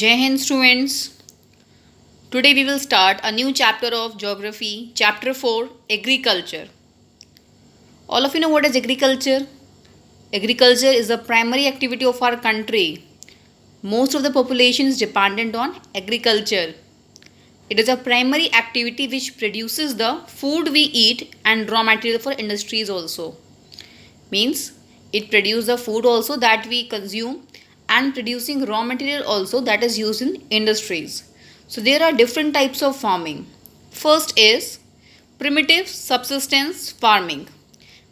Jai Hind students. Today we will start a new chapter of geography, chapter 4, agriculture. All of you know what is agriculture? Agriculture is the primary activity of our country. Most of the population is dependent on agriculture. It is a primary activity which produces the food we eat and raw material for industries also. Means it produces the food also that we consume and producing raw material also that is used in industries. So there are different types of farming. First is primitive subsistence farming.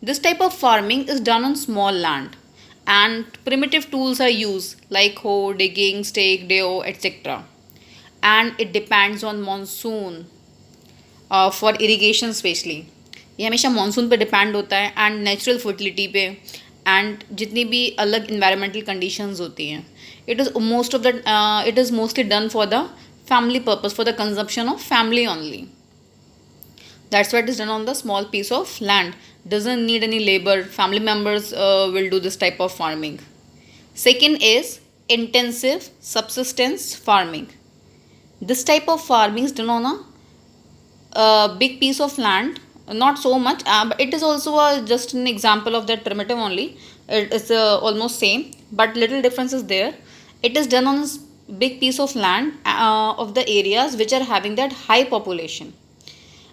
This type of farming is done on small land and primitive tools are used like hoe, digging, stake, deo, etc. And it depends on monsoon for irrigation specially ये हमेशा monsoon पे depend होता है and natural fertility पे and जितनी भी अलग environmental conditions होती हैं it is mostly done for the family purpose for the consumption of family only. That's why it is done on the small piece of land. Doesn't need any labor. Family members will do this type of farming. Second is intensive subsistence farming. This type of farming is done on a big piece of land, not so much, but it is also just an example of that primitive only. It is almost same, but little difference is there. It is done on a big piece of land of the areas which are having that high population,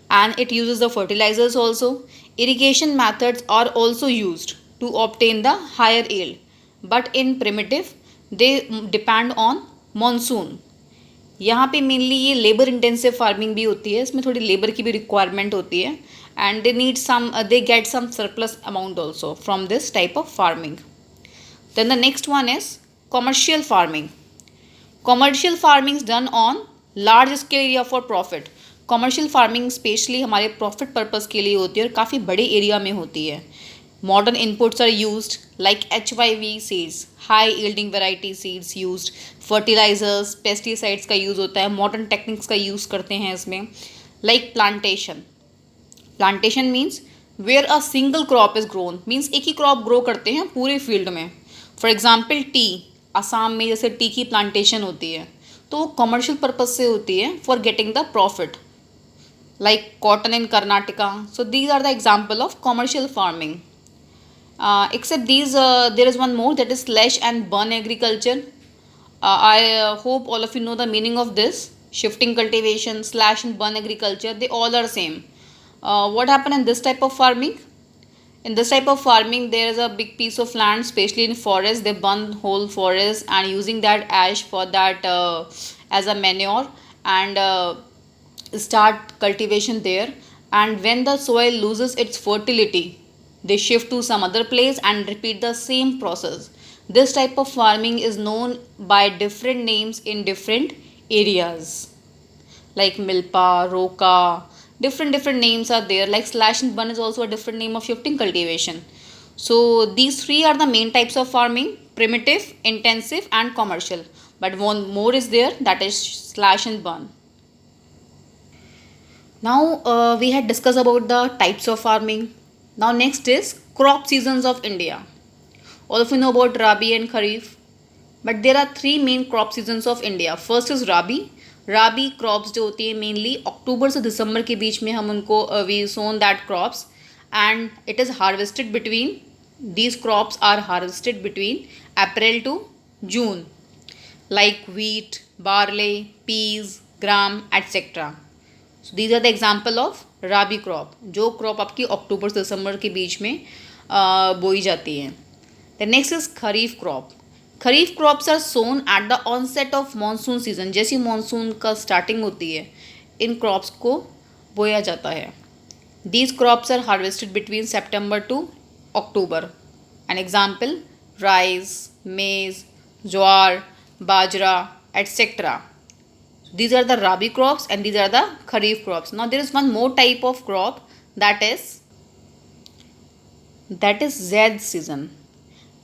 and it uses the fertilizers also. Irrigation methods are also used to obtain the higher yield, but in primitive they depend on monsoon. यहाँ पे mainly ये labour intensive farming भी होती है, इसमें थोड़ी labour की भी रिक्वायरमेंट होती है and they get some surplus amount also from this type of farming. Then the next one is commercial farming. Commercial farming is done on large scale area for profit. Commercial farming specially हमारे profit purpose के लिए होती है और काफ़ी बड़े area में होती है. Modern inputs are used like HYV seeds, high yielding variety seeds used, fertilizers, pesticides का यूज़ होता है, modern techniques का यूज़ करते हैं इसमें. Like plantation. Plantation means where a single crop is grown, means एक ही crop grow करते हैं पूरे field में. For example tea, असम में जैसे टी की plantation होती है तो वो commercial purpose से होती है for getting the profit. Like cotton in Karnataka. So these are the example of commercial farming. Except these, there is one more, that is slash and burn agriculture. I hope all of you know the meaning of this. Shifting cultivation, slash and burn agriculture, they all are same. What happened in this type of farming? In this type of farming, there is a big piece of land, especially in forest. They burn whole forest and using that ash for that as a manure and start cultivation there. And when the soil loses its fertility, they shift to some other place and repeat the same process. This type of farming is known by different names in different areas like milpa, roka, different names are there. Like slash and burn is also a different name of shifting cultivation. So these three are the main types of farming: primitive, intensive and commercial. But one more is there, that is slash and burn. Now we had discussed about the types of farming. Now next is crop seasons of India. All of you know about Rabi and Kharif, but there are three main crop seasons of India. First is Rabi. Rabi crops जो होती है mainly अक्टूबर से दिसंबर के बीच में हम उनको we sown that crops and it is harvested between, these crops are harvested between April to June, like wheat, barley, peas, gram, etc. So these are the example of rabi crop, जो crop आपकी अक्टूबर से दिसंबर के बीच में बोई जाती है. The next is kharif crop. Kharif crops are sown at the onset of monsoon season. जैसी मानसून का स्टार्टिंग होती है इन क्रॉप्स को बोया जाता है. These crops are harvested between September to October. An example rice, maize, jowar, bajra etcetera. These are the Rabi crops and these are the Kharif crops. Now there is one more type of crop, that is Zaid season.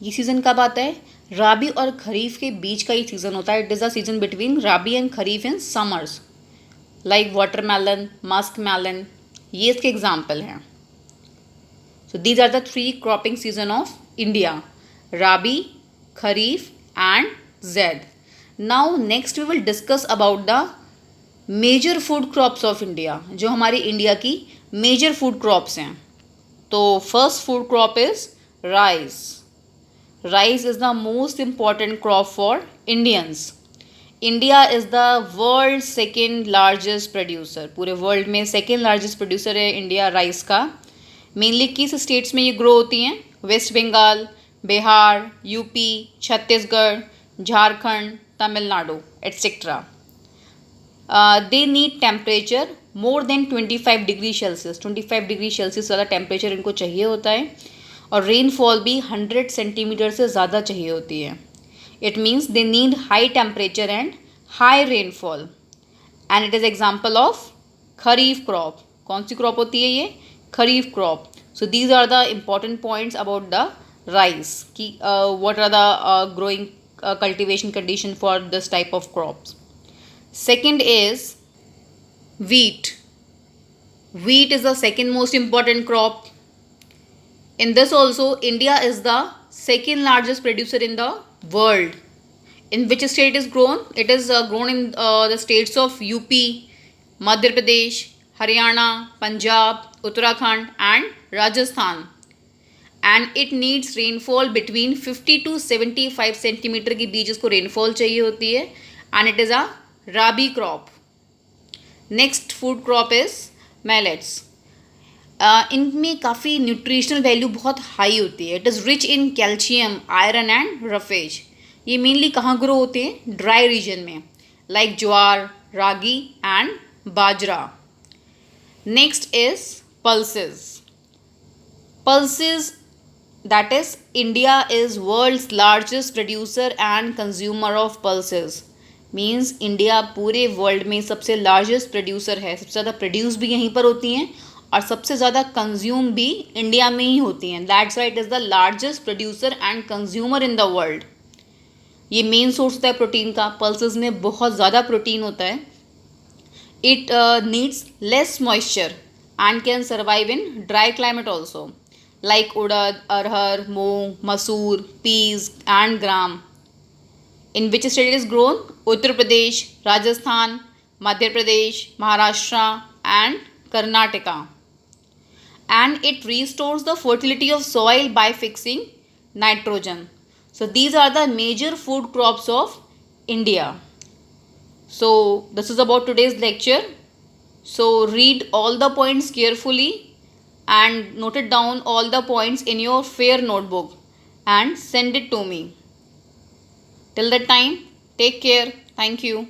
ये season कब आता है? राबी और खरीफ के बीच का ये season होता है. It is the season between rabi and kharif in summers, like watermelon, muskmelon, ये इसके एग्जाम्पल हैं. So these are the three cropping season of India: rabi, kharif and zaid. Now next we will discuss about the major food crops of India, जो हमारी India की major food crops हैं. तो first food crop is rice. Rice is the most important crop for Indians. India is the world second largest producer. पूरे world में second largest producer है India rice का. Mainly किस states में ये grow होती हैं? West Bengal, Bihar, UP, Chhattisgarh, Jharkhand, Tamil Nadu etcetera. They need temperature more than 25 degree Celsius. 25 degree Celsius ज़्यादा टेम्परेचर इनको चाहिए होता है. और रेनफॉल भी 100 सेंटीमीटर से ज़्यादा चाहिए होती है. It means they need high temperature and high rainfall. And it is example of kharif crop. कौन सी crop होती है ये? खरीफ crop. So these are the important points about the rice. कि what are the growing cultivation condition for this type of crops. Second is wheat. Wheat is the second most important crop. In this also, India is the second largest producer in the world. In which state is grown? It is grown in the states of UP, Madhya Pradesh, Haryana, Punjab, Uttarakhand and Rajasthan. And it needs rainfall between 50 to 75 centimetre के बीच इसको rainfall चाहिए होती है. And it is a rabi crop. Next food crop is millets. इनमें काफ़ी nutritional value बहुत high होती है. It is rich in calcium, iron and roughage. ये मेनली कहाँ ग्रो होते हैं? ड्राई रीजन में, like jowar, ragi and bajra. Next is pulses. Pulses, that is India is world's largest producer and consumer of pulses. Means India पूरे world में सबसे largest producer है. सबसे ज़्यादा प्रोड्यूस भी यहीं पर होती हैं और सबसे ज़्यादा कंज्यूम भी इंडिया में ही होती हैं. That's why it is the largest producer and consumer in the world. ये मेन सोर्स होता है प्रोटीन का. पल्सेस में बहुत ज़्यादा प्रोटीन होता है. It needs less moisture and can survive in dry climate also, like urad, arhar, moong, masoor, peas and gram. In which state is grown? Uttar Pradesh, Rajasthan, Madhya Pradesh, Maharashtra and Karnataka. And it restores the fertility of soil by fixing nitrogen. So these are the major food crops of India. So this is about today's lecture. So read all the points carefully and note it down all the points in your fair notebook and send it to me. Till that time, take care. Thank you.